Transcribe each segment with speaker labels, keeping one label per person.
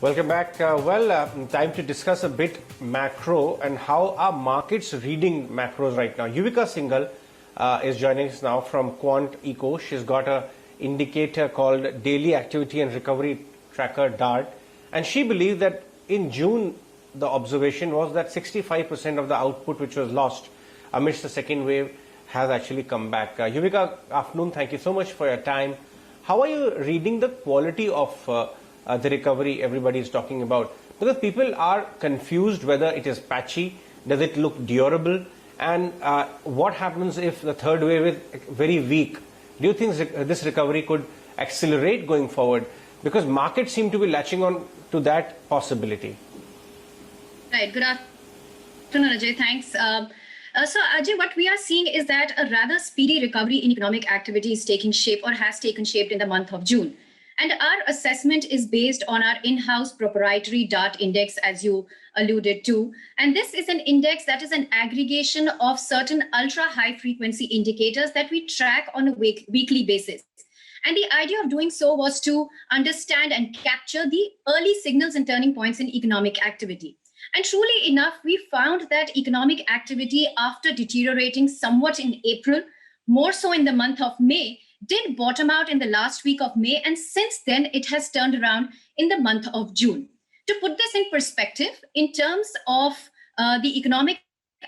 Speaker 1: Welcome back. Time to discuss a bit macro and how are markets reading macros right now. Yuvika Singhal is joining us now from QuantEco. She's got an indicator called Daily Activity and Recovery Tracker DART. And she believes that in June, the observation was that 65% of the output which was lost amidst the second wave has actually come back. Yuvika, afternoon. Thank you so much for your time. How are you reading the quality of the recovery everybody is talking about? Because people are confused whether it is patchy, does it look durable, and what happens if the third wave is very weak? Do you think this recovery could accelerate going forward? Because markets seem to be latching on to that possibility.
Speaker 2: Right. Good afternoon, Ajay. Thanks. So, Ajay, what we are seeing is that a rather speedy recovery in economic activity is taking shape or has taken shape in the month of June. And our assessment is based on our in-house proprietary DART index, as you alluded to. And this is an index that is an aggregation of certain ultra-high frequency indicators that we track on a weekly basis. And the idea of doing so was to understand and capture the early signals and turning points in economic activity. And truly enough, we found that economic activity, after deteriorating somewhat in April, more so in the month of May, did bottom out in the last week of May, and since then it has turned around in the month of June. To put this in perspective, in terms of the economic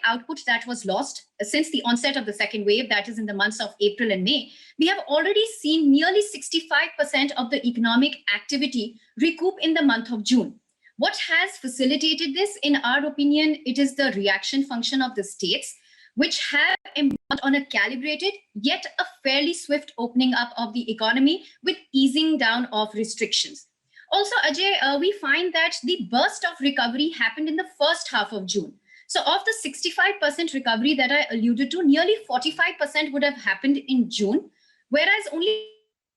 Speaker 2: output that was lost since the onset of the second wave, that is in the months of April and May, we have already seen nearly 65% of the economic activity recoup in the month of June. What has facilitated this? In our opinion, it is the reaction function of the states, which have embarked on a calibrated yet a fairly swift opening up of the economy with easing down of restrictions. Also, Ajay, we find that the burst of recovery happened in the first half of June. So of the 65% recovery that I alluded to, nearly 45% would have happened in June, whereas only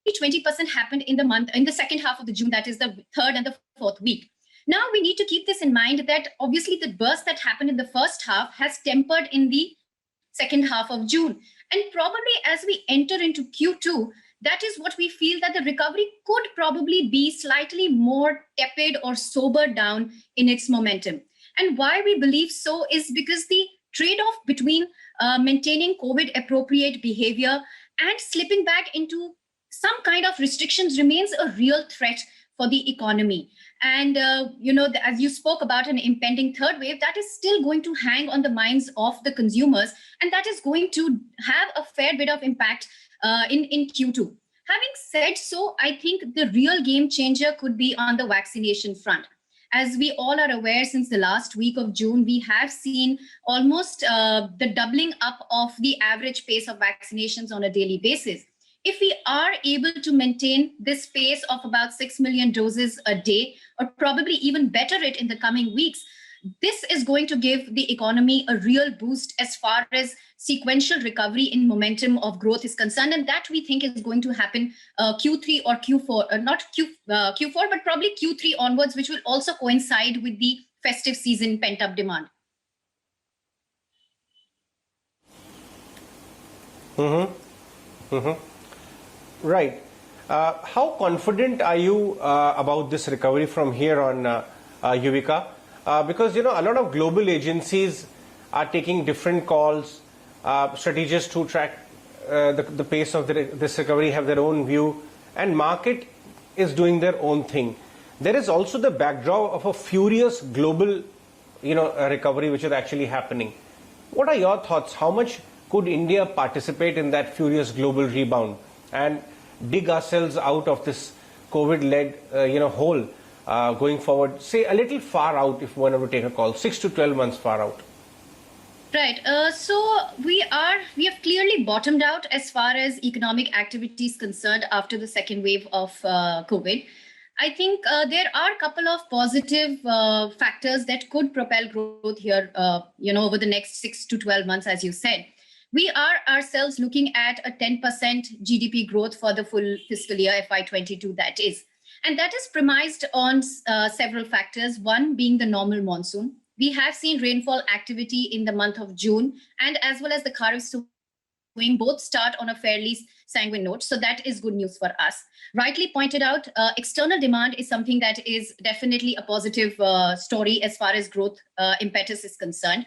Speaker 2: 20% happened in the second half of the June, that is the third and the fourth week. Now we need to keep this in mind that obviously the burst that happened in the first half has tempered in the second half of June. And probably as we enter into Q2, that is what we feel that the recovery could probably be slightly more tepid or sobered down in its momentum. And why we believe so is because the trade-off between maintaining COVID-appropriate behavior and slipping back into some kind of restrictions remains a real threat for the economy. And, as you spoke about an impending third wave, that is still going to hang on the minds of the consumers, and that is going to have a fair bit of impact in Q2. Having said so, I think the real game changer could be on the vaccination front. As we all are aware, since the last week of June, we have seen almost the doubling up of the average pace of vaccinations on a daily basis. If we are able to maintain this pace of about 6 million doses a day, or probably even better it in the coming weeks, this is going to give the economy a real boost as far as sequential recovery in momentum of growth is concerned. And that we think is going to happen Q3 or Q4, not Q4, but probably Q3 onwards, which will also coincide with the festive season pent-up demand.
Speaker 1: Right. How confident are you about this recovery from here on, Yuvika? Because, a lot of global agencies are taking different calls. Strategists who track the pace of this recovery have their own view, and market is doing their own thing. There is also the backdrop of a furious global, recovery which is actually happening. What are your thoughts? How much could India participate in that furious global rebound and dig ourselves out of this COVID-led, hole going forward, say a little far out if one were to take a call, 6 to 12 months far out?
Speaker 2: Right. So we have clearly bottomed out as far as economic activity is concerned after the second wave of COVID. I think there are a couple of positive factors that could propel growth here, over the next 6 to 12 months, as you said. We are ourselves looking at a 10% GDP growth for the full fiscal year FY22, that is. And that is premised on several factors, one being the normal monsoon. We have seen rainfall activity in the month of June, and as well as the Kharif both start on a fairly sanguine note. So that is good news for us. Rightly pointed out, external demand is something that is definitely a positive story as far as growth impetus is concerned.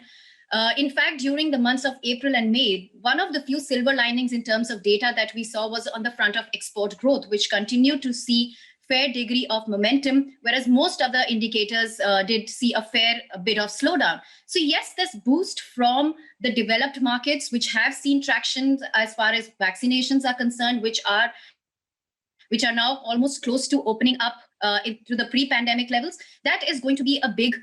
Speaker 2: In fact, during the months of April and May, one of the few silver linings in terms of data that we saw was on the front of export growth, which continued to see fair degree of momentum, whereas most other indicators did see a fair bit of slowdown. So yes, this boost from the developed markets, which have seen traction as far as vaccinations are concerned, which are now almost close to opening up to the pre-pandemic levels, that is going to be a big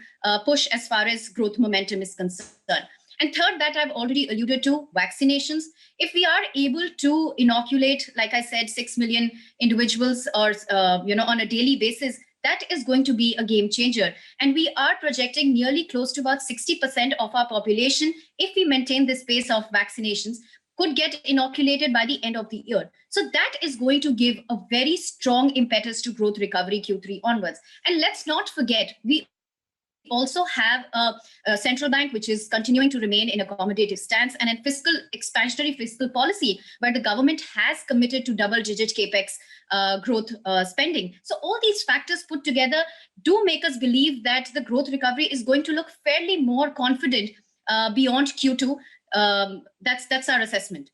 Speaker 2: push as far as growth momentum is concerned. And third, that I've already alluded to, vaccinations. If we are able to inoculate, like I said, 6 million individuals or on a daily basis, that is going to be a game changer. And we are projecting nearly close to about 60% of our population, if we maintain this pace of vaccinations, could get inoculated by the end of the year. So that is going to give a very strong impetus to growth recovery Q3 onwards. And let's not forget, we also have a central bank which is continuing to remain in accommodative stance, and a expansionary fiscal policy where the government has committed to double-digit capex growth spending. So all these factors put together do make us believe that the growth recovery is going to look fairly more confident beyond Q2. That's our assessment.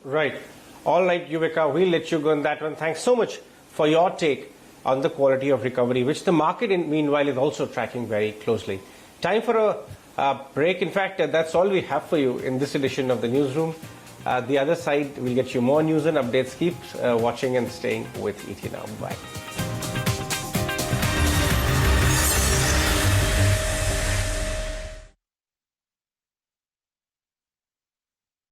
Speaker 1: Right. All right, Yuvika, we'll let you go on that one. Thanks so much for your take on the quality of recovery, which the market, meanwhile, is also tracking very closely. Time for a break. In fact, that's all we have for you in this edition of the Newsroom. The other side, we'll get you more news and updates. Keep watching and staying with ET Now. Bye.